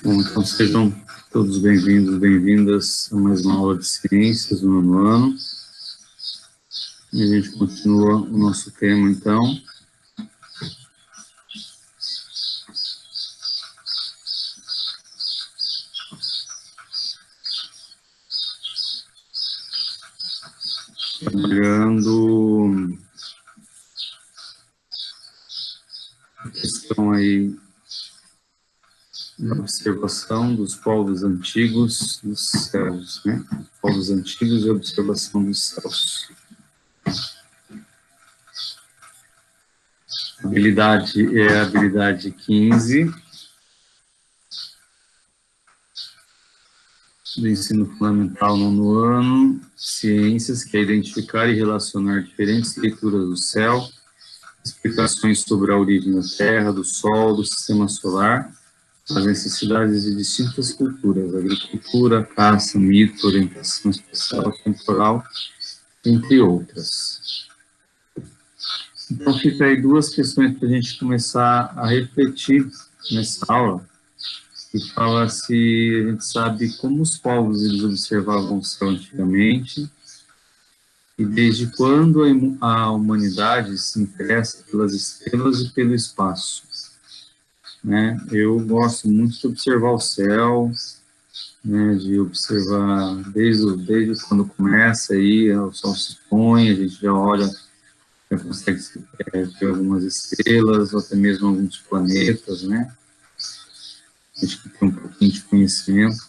Bom, então sejam todos bem-vindos, bem-vindas a mais uma aula de ciências do nono ano. E a gente continua o nosso tema, então. Trabalhando a questão aí da observação dos povos antigos dos céus, né? Povos antigos e observação dos céus. Habilidade é a habilidade 15 do ensino fundamental nono ano, ciências, que é identificar e relacionar diferentes leituras do céu, explicações sobre a origem da Terra, do Sol, do Sistema Solar, as necessidades de distintas culturas, agricultura, caça, mito, orientação espacial, temporal, entre outras. Então, fica aí duas questões para a gente começar a refletir nessa aula, que fala se a gente sabe como os povos eles observavam o céu antigamente, e desde quando a humanidade se interessa pelas estrelas e pelo espaço. Né? Eu gosto muito de observar o céu, né, de observar desde quando começa aí, o sol se põe, a gente já olha, já consegue ver algumas estrelas, ou até mesmo alguns planetas, né? A gente tem um pouquinho de conhecimento.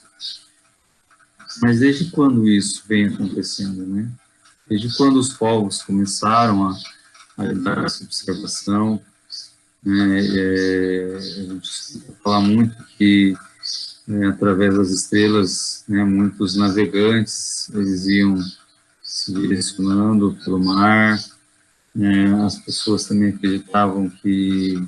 Mas desde quando isso vem acontecendo, né? Desde quando os povos começaram a dar essa observação, né? A gente fala muito que através das estrelas, né, muitos navegantes eles iam se direcionando pelo mar, né? As pessoas também acreditavam que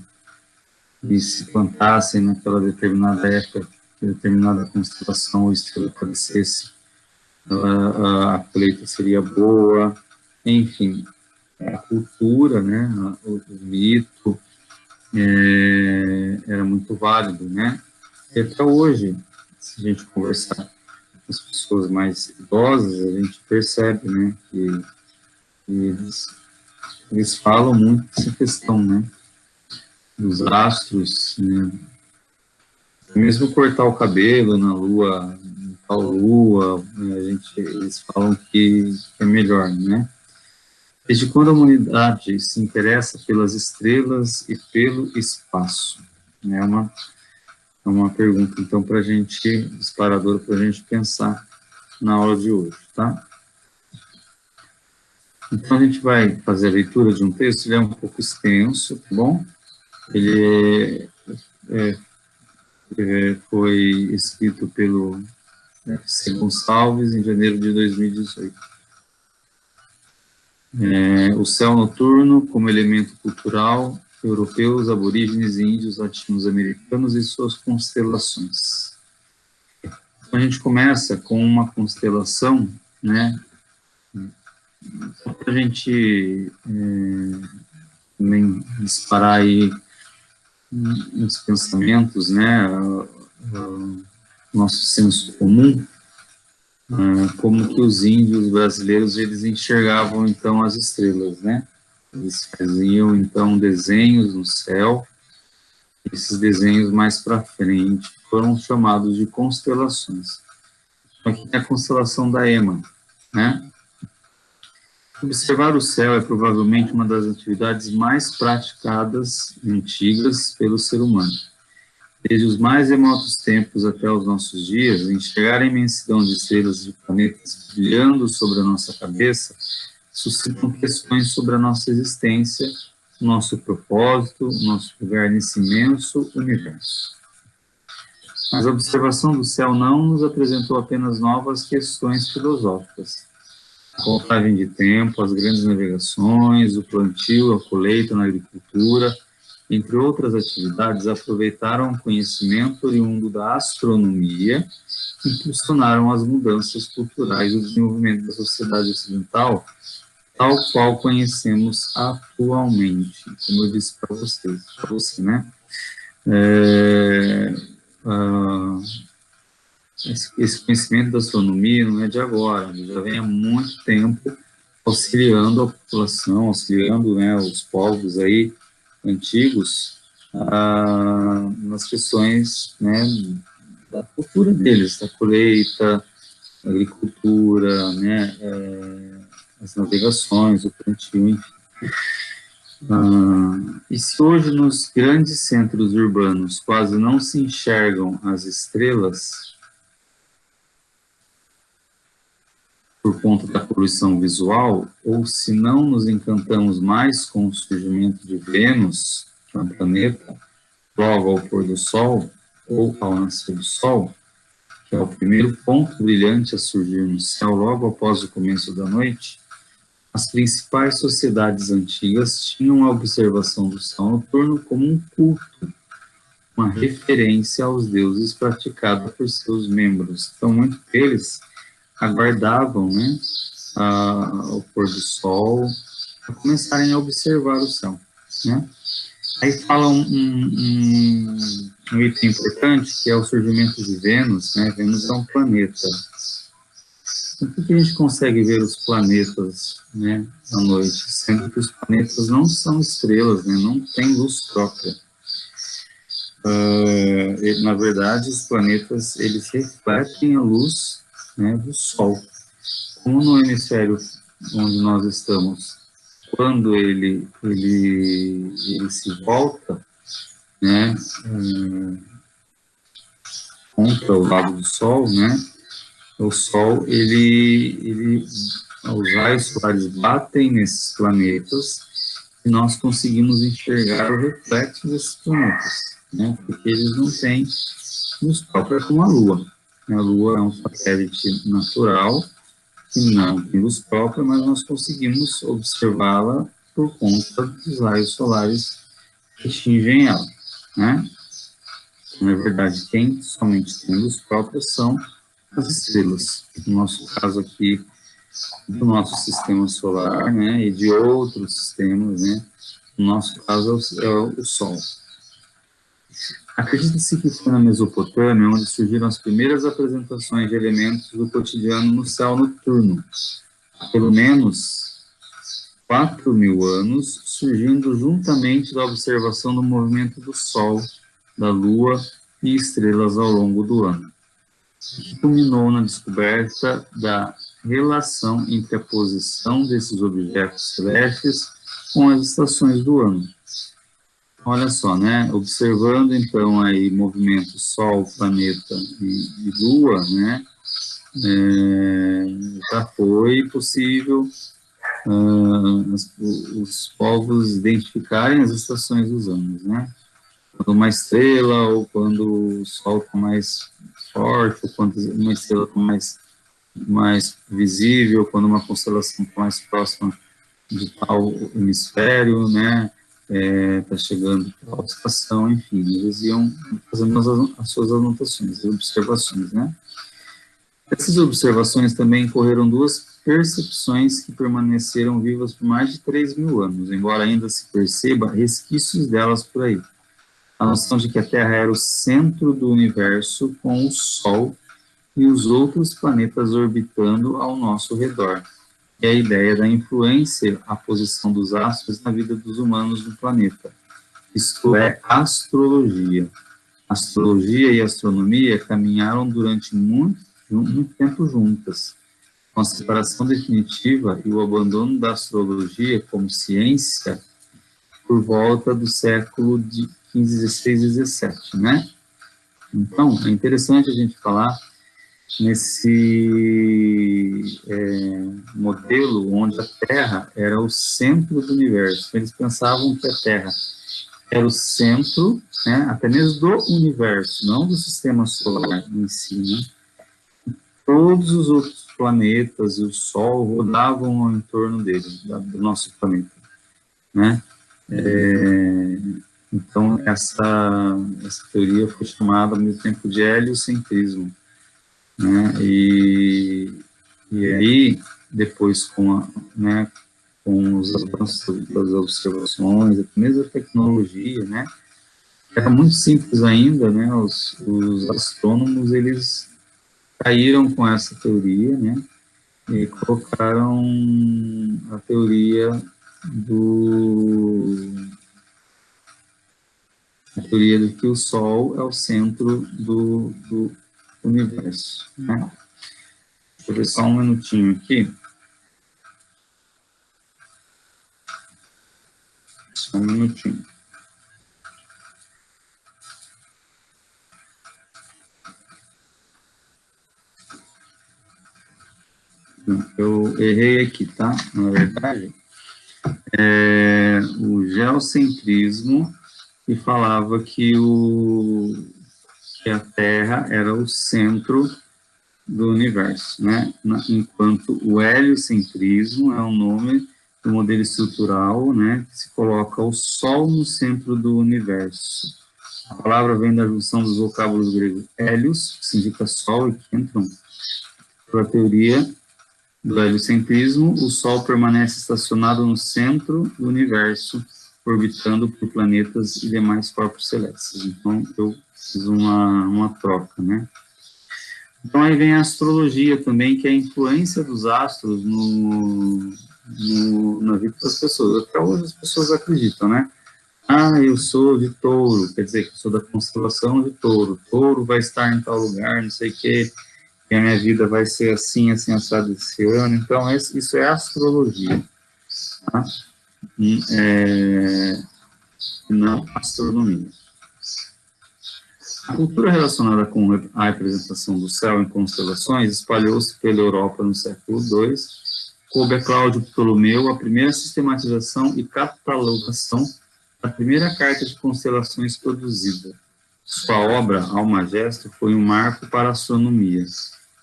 se plantassem naquela determinada época, determinada constelação ou estrela aparecesse, a colheita seria boa, enfim, a cultura, né, o mito era muito válido, né? E até hoje, se a gente conversar com as pessoas mais idosas, a gente percebe, né, que eles falam muito dessa questão, né, dos astros, né, mesmo cortar o cabelo na lua, na tal lua, né, eles falam que é melhor, né? Desde quando a humanidade se interessa pelas estrelas e pelo espaço? É uma pergunta, então, para a gente, disparadora, para a gente pensar na aula de hoje, tá? Então, a gente vai fazer a leitura de um texto, ele é um pouco extenso, tá bom? Ele foi escrito pelo C. Gonçalves em janeiro de 2018. O céu noturno como elemento cultural, europeus, aborígenes e índios latino-americanos e suas constelações. Então, a gente começa com uma constelação, né, só para a gente também disparar aí uns pensamentos, né, nosso senso comum, como que os índios brasileiros, eles enxergavam, então, as estrelas, né? Eles faziam, então, desenhos no céu, esses desenhos mais para frente foram chamados de constelações. Aqui é a constelação da Ema, né? Observar o céu é provavelmente uma das atividades mais praticadas e antigas pelo ser humano. Desde os mais remotos tempos até os nossos dias, enxergar a imensidão de estrelas e planetas brilhando sobre a nossa cabeça suscitam questões sobre a nossa existência, o nosso propósito, o nosso lugar nesse imenso universo. Mas a observação do céu não nos apresentou apenas novas questões filosóficas. A contagem de tempo, as grandes navegações, o plantio, a colheita na agricultura, entre outras atividades, aproveitaram o conhecimento oriundo da astronomia e impulsionaram as mudanças culturais e o desenvolvimento da sociedade ocidental, tal qual conhecemos atualmente, como eu disse para você, né? esse conhecimento da astronomia não é de agora, já vem há muito tempo auxiliando a população, auxiliando, né, os povos aí antigos nas questões, né, da cultura deles, da colheita, da agricultura, né, as navegações, o plantio, enfim. E se hoje nos grandes centros urbanos quase não se enxergam as estrelas por conta da poluição visual, ou se não nos encantamos mais com o surgimento de Vênus, que é um planeta, logo ao pôr do Sol, ou ao nascer do Sol, que é o primeiro ponto brilhante a surgir no céu logo após o começo da noite, as principais sociedades antigas tinham a observação do céu noturno como um culto, uma referência aos deuses praticada por seus membros. Então, muitos deles aguardavam, né, o pôr do sol, para começarem a observar o céu, né? Aí fala um item importante, que é o surgimento de Vênus, né? Vênus é um planeta. Por que a gente consegue ver os planetas, né, à noite, sendo que os planetas não são estrelas, né, não têm luz própria? Na verdade, os planetas, eles refletem a luz, né, do Sol. Como no hemisfério onde nós estamos, quando ele se volta, né, contra o lado do Sol, né, o Sol, os raios solares batem nesses planetas e nós conseguimos enxergar o reflexo desses planetas, né, porque eles não têm luz própria como a Lua. A Lua é um satélite natural que não tem luz própria, mas nós conseguimos observá-la por conta dos raios solares que atingem ela, né? Na verdade, quem somente tem luz própria são as estrelas. No nosso caso aqui, do nosso sistema solar, né, e de outros sistemas, né, no nosso caso é o Sol. Acredita-se que foi na Mesopotâmia onde surgiram as primeiras apresentações de elementos do cotidiano no céu noturno. Há pelo menos 4.000 anos, surgindo juntamente da observação do movimento do Sol, da Lua e estrelas ao longo do ano, que culminou na descoberta da relação entre a posição desses objetos celestes com as estações do ano. Olha só, né, observando então aí movimento Sol, planeta e Lua, né, já foi possível os povos identificarem as estações dos anos, né, quando uma estrela ou quando o Sol está mais forte, ou quando uma estrela está mais visível, quando uma constelação está mais próxima de tal hemisfério, né, está chegando a estação, enfim, eles iam fazendo as suas anotações, as observações, né. Essas observações também correram duas percepções que permaneceram vivas por mais de 3.000 anos, embora ainda se perceba resquícios delas por aí. A noção de que a Terra era o centro do universo, com o Sol e os outros planetas orbitando ao nosso redor. E a ideia da influência, a posição dos astros na vida dos humanos no planeta. Isto é astrologia. Astrologia e astronomia caminharam durante muito tempo juntas. Com a separação definitiva e o abandono da astrologia como ciência por volta do século de 15, 16 e 17, né? Então, é interessante a gente falar nesse modelo onde a Terra era o centro do universo. Eles pensavam que a Terra era o centro, né, até mesmo do universo, não do sistema solar em si, né? Todos os outros planetas e o Sol rodavam ao entorno dele, do nosso planeta, né? Então, essa teoria foi chamada ao mesmo tempo de heliocentrismo, né? E aí, depois, com os avanços das observações, mesmo a tecnologia, né? era muito simples ainda, né? Os astrônomos, eles caíram com essa teoria, né? E colocaram a teoria de que o Sol é o centro do universo, né? Deixa eu ver só um minutinho aqui. Só um minutinho. Eu errei aqui, tá? Na verdade, o geocentrismo, que falava que a Terra era o centro do universo, né? Enquanto o heliocentrismo é o nome do modelo estrutural, né? Que se coloca o Sol no centro do universo. A palavra vem da junção dos vocábulos gregos helios, que significa Sol, e que entram pela teoria do heliocentrismo. O Sol permanece estacionado no centro do universo, orbitando por planetas e demais corpos celestes. Então, eu fiz uma troca, né? Então, aí vem a astrologia também, que é a influência dos astros na vida das pessoas. Até hoje as pessoas acreditam, né? Ah, eu sou de touro, quer dizer que eu sou da constelação de touro. Touro vai estar em tal lugar, não sei o quê, e a minha vida vai ser assim, assim, assado esse ano. Então, isso é astrologia, tá? Não astronomia. A cultura relacionada com a representação do céu em constelações espalhou-se pela Europa no século II. Coube a Cláudio Ptolomeu a primeira sistematização e catalogação da primeira carta de constelações produzida. Sua obra, Almagesto, foi um marco para a astronomia.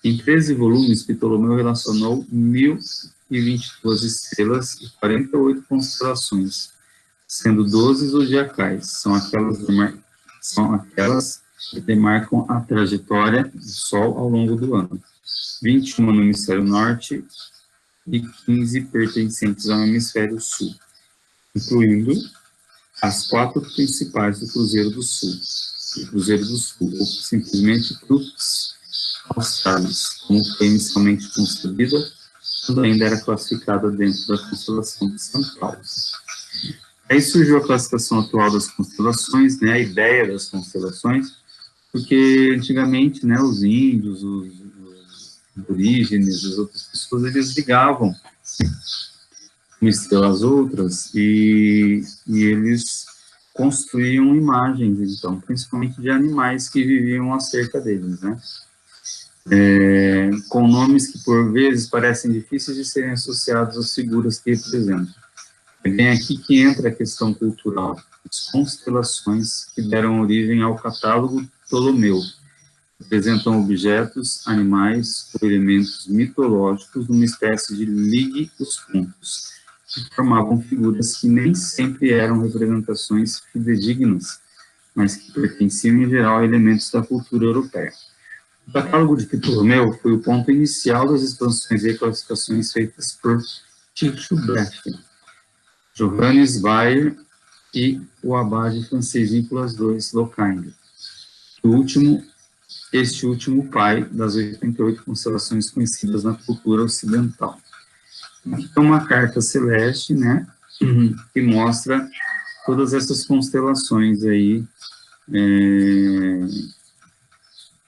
Em 13 volumes, Ptolomeu relacionou 1.022 estrelas e 48 constelações, sendo 12 zodiacais. São aquelas que demarcam a trajetória do Sol ao longo do ano. 21 no hemisfério norte e 15 pertencentes ao hemisfério sul, incluindo as 4 principais do Cruzeiro do Sul, ou simplesmente Crux Australis, como foi inicialmente concebida, quando ainda era classificada dentro da constelação de São Paulo. Aí surgiu a classificação atual das constelações, né, a ideia das constelações, porque antigamente, né, os índios, os aborígenes, as outras pessoas, eles ligavam uma estrela às outras e eles construíam imagens, então, principalmente de animais que viviam acerca deles, né? Com nomes que, por vezes, parecem difíceis de serem associados às figuras que representam. É bem aqui que entra a questão cultural, as constelações que deram origem ao catálogo Ptolomeu. Representam objetos, animais ou elementos mitológicos numa espécie de ligue os pontos, que formavam figuras que nem sempre eram representações fidedignas, mas que pertenciam em geral a elementos da cultura europeia. O catálogo de Ptolomeu foi o ponto inicial das expansões e classificações feitas por Tycho Brahe, Johannes Bayer e o abade francês Nicolas II Locaine. Este último pai das 88 constelações conhecidas na cultura ocidental. Aqui é uma carta celeste, né, que mostra todas essas constelações aí,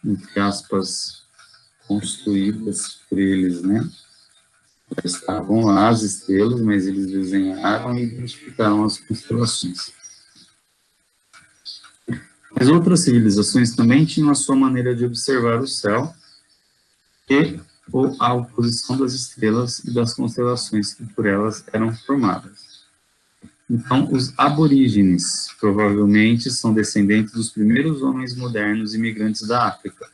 entre aspas, construídas por eles, né. Estavam lá as estrelas, mas eles desenharam e identificaram as constelações. As outras civilizações também tinham a sua maneira de observar o céu e a oposição das estrelas e das constelações que por elas eram formadas. Então, os aborígenes provavelmente são descendentes dos primeiros homens modernos imigrantes da África.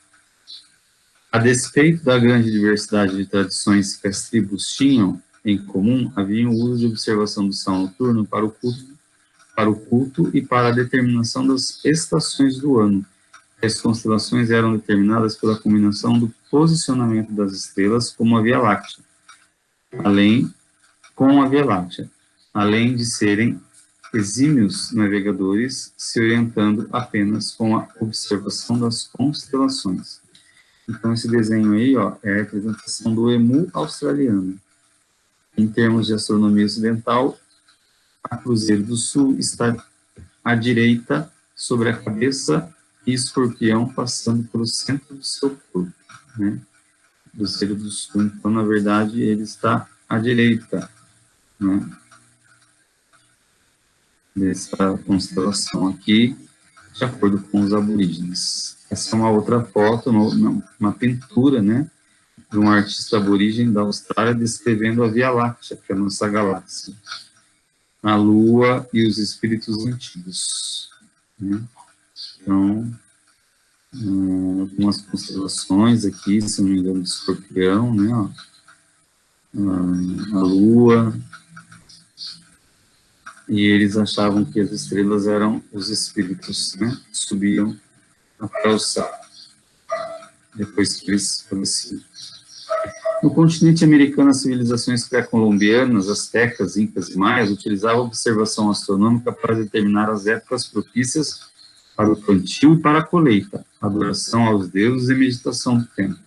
A despeito da grande diversidade de tradições que as tribos tinham em comum, havia o uso de observação do céu noturno para o culto e para a determinação das estações do ano. As constelações eram determinadas pela combinação do posicionamento das estrelas com a Via Láctea, além de serem exímios navegadores se orientando apenas com a observação das constelações. Então, esse desenho aí, ó, é a representação do emu australiano. Em termos de astronomia ocidental, a Cruzeiro do Sul está à direita sobre a cabeça e Escorpião passando pelo centro do seu corpo, né? Cruzeiro do Sul, então, na verdade, ele está à direita, né? Dessa constelação aqui, de acordo com os aborígenes. Essa é uma outra foto, uma pintura, né, de um artista aborígene da Austrália descrevendo a Via Láctea, que é a nossa galáxia, a Lua e os espíritos antigos, né? Então, algumas constelações aqui, se não me engano, de Escorpião, né, ó, a Lua, e eles achavam que as estrelas eram os espíritos, né, que subiam até o céu, depois que eles faleciam. No continente americano, as civilizações pré-colombianas, astecas, incas e maias, utilizavam a observação astronômica para determinar as épocas propícias para o plantio e para a colheita, adoração aos deuses e meditação do tempo.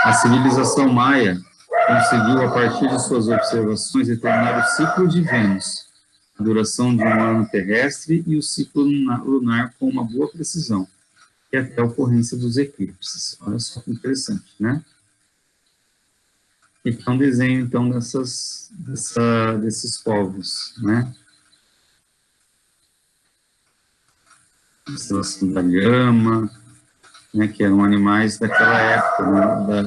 A civilização maia conseguiu, a partir de suas observações, determinar o ciclo de Vênus, a duração de um ano terrestre e o ciclo lunar com uma boa precisão, e até a ocorrência dos eclipses. Olha só que interessante, né? E que é um desenho, então, desses povos, né? Constelação da Lhama, né, que eram animais daquela época, né,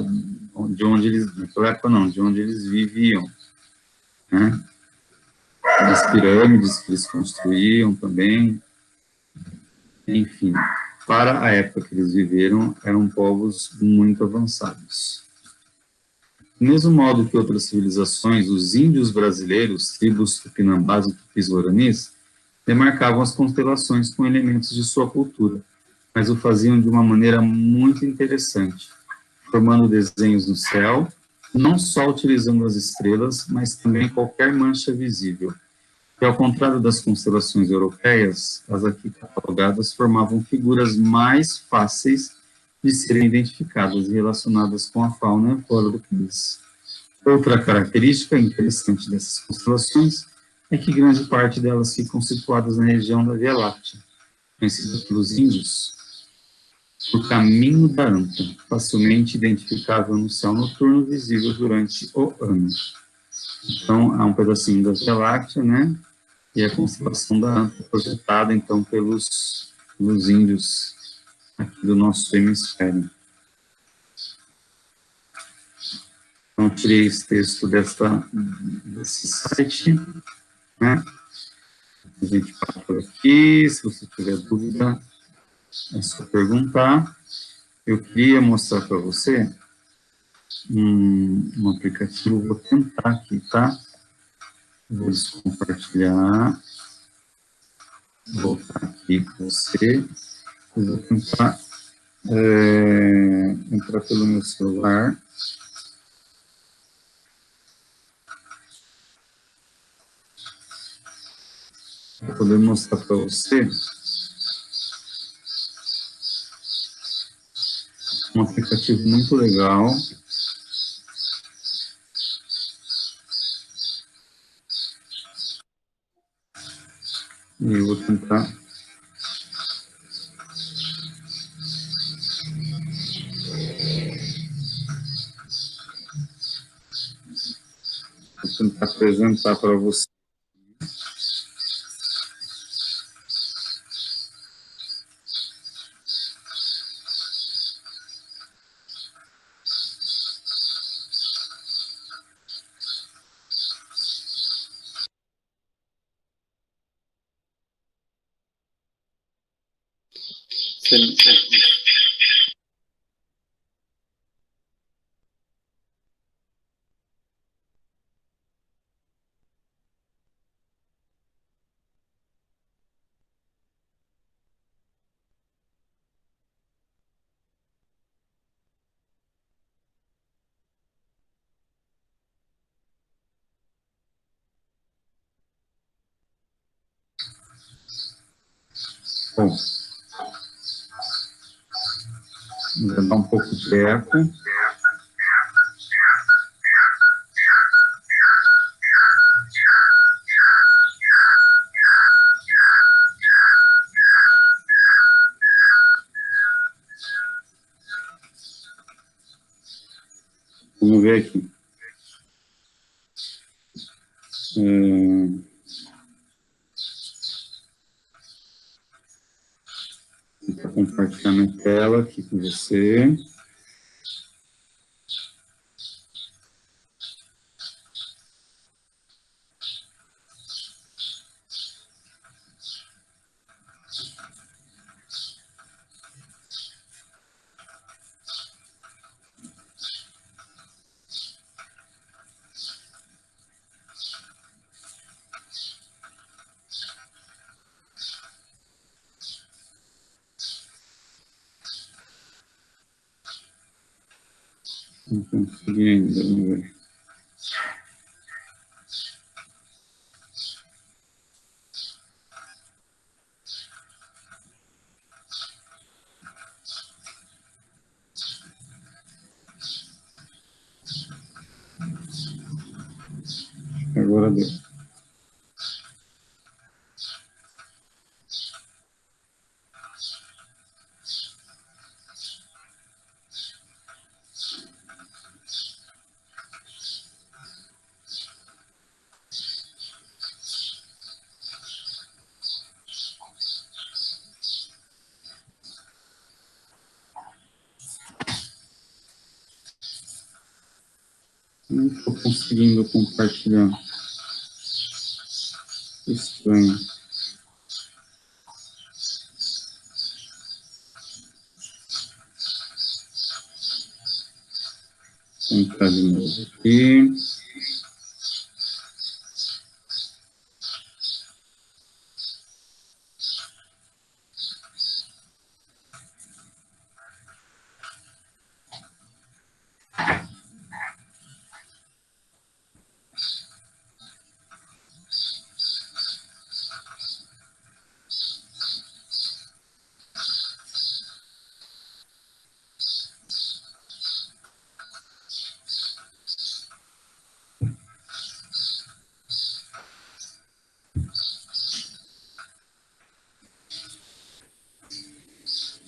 de onde eles, naquela época não, de onde eles viviam, né? As pirâmides que eles construíam também, enfim, para a época que eles viveram, eram povos muito avançados. Do mesmo modo que outras civilizações, os índios brasileiros, tribos tupinambás e tupis-guaranis, demarcavam as constelações com elementos de sua cultura, mas o faziam de uma maneira muito interessante, formando desenhos no céu, não só utilizando as estrelas, mas também qualquer mancha visível. E ao contrário das constelações europeias, as aqui catalogadas formavam figuras mais fáceis de serem identificadas e relacionadas com a fauna e a flora do país. Outra característica interessante dessas constelações é que grande parte delas ficam situadas na região da Via Láctea, conhecida pelos índios por caminho da Anta, facilmente identificável no céu noturno, visível durante o ano. Então, há um pedacinho da Via Láctea, né? E a constelação da Anta projetada, então, pelos índios aqui do nosso hemisfério. Então, tirei esse texto desse site, né? A gente para por aqui, se você tiver dúvida, é só perguntar. Eu queria mostrar para você um aplicativo, vou tentar aqui, tá? Vou descompartilhar, vou voltar aqui com você, eu vou tentar entrar pelo meu celular. Para poder mostrar para você um aplicativo muito legal. E eu vou tentar apresentar para você. Bom, vou dar um pouco de eco. Vamos ver aqui. Vou compartilhar minha tela aqui com você. Não consegui ainda, vamos ver. Agora deu. Não estou conseguindo compartilhar. Estranho. Vou entrar de novo aqui.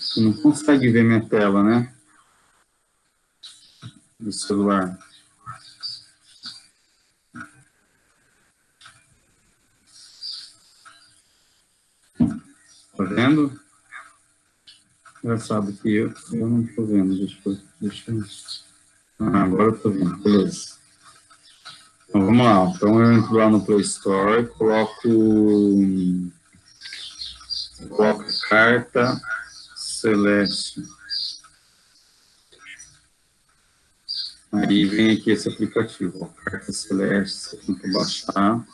Você não consegue ver minha tela, né? Do celular. Tá vendo? Engraçado que eu não estou vendo. Deixa eu... agora eu estou vendo. Beleza. Então, vamos lá. Então, eu entro lá no Play Store, coloco a carta Celeste. Aí vem aqui esse aplicativo, a carta Celeste, você tem que baixar.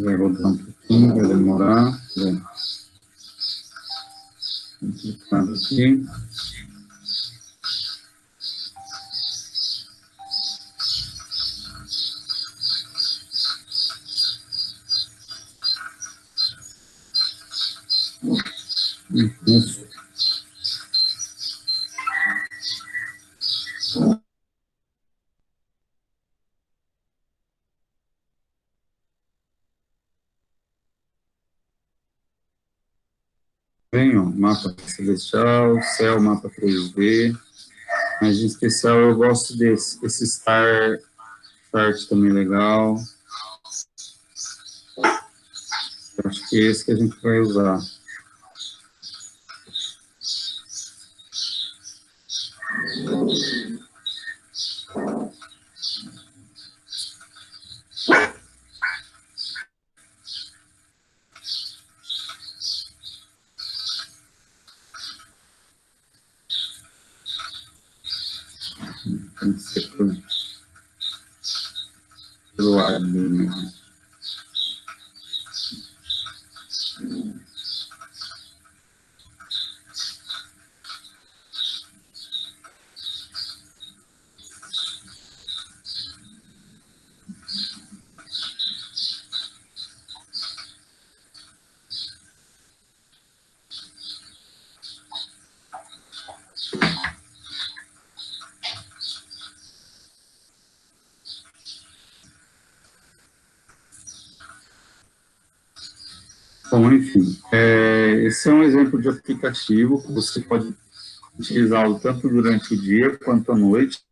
Vai rodar um pouquinho, vai demorar. Vou clicar aqui. Isso. Vem, ó, mapa celestial, céu, mapa 3D. Mas em especial eu gosto desse. Esse Star Chart também é legal. Eu acho que é esse que a gente vai usar. Tem que ser pelo ar mesmo. Bom, enfim, esse é um exemplo de aplicativo que você pode utilizá-lo tanto durante o dia quanto à noite.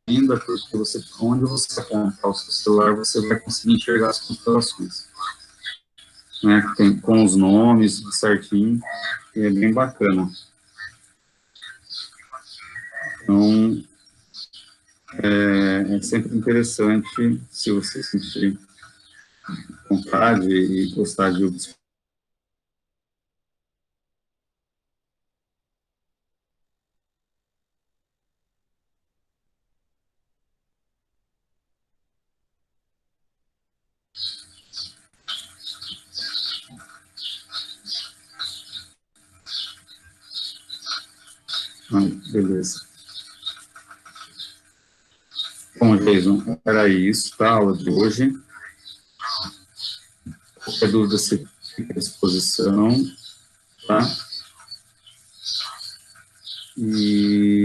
Ainda porque onde você apontar o seu celular, você vai conseguir enxergar as constelações, né? Com os nomes certinho, e é bem bacana. Então, é sempre interessante, se você sentir vontade e gostar de observar. Beleza. Bom, Jason, era isso, tá? A aula de hoje. Qualquer dúvida, você fica à disposição, tá? E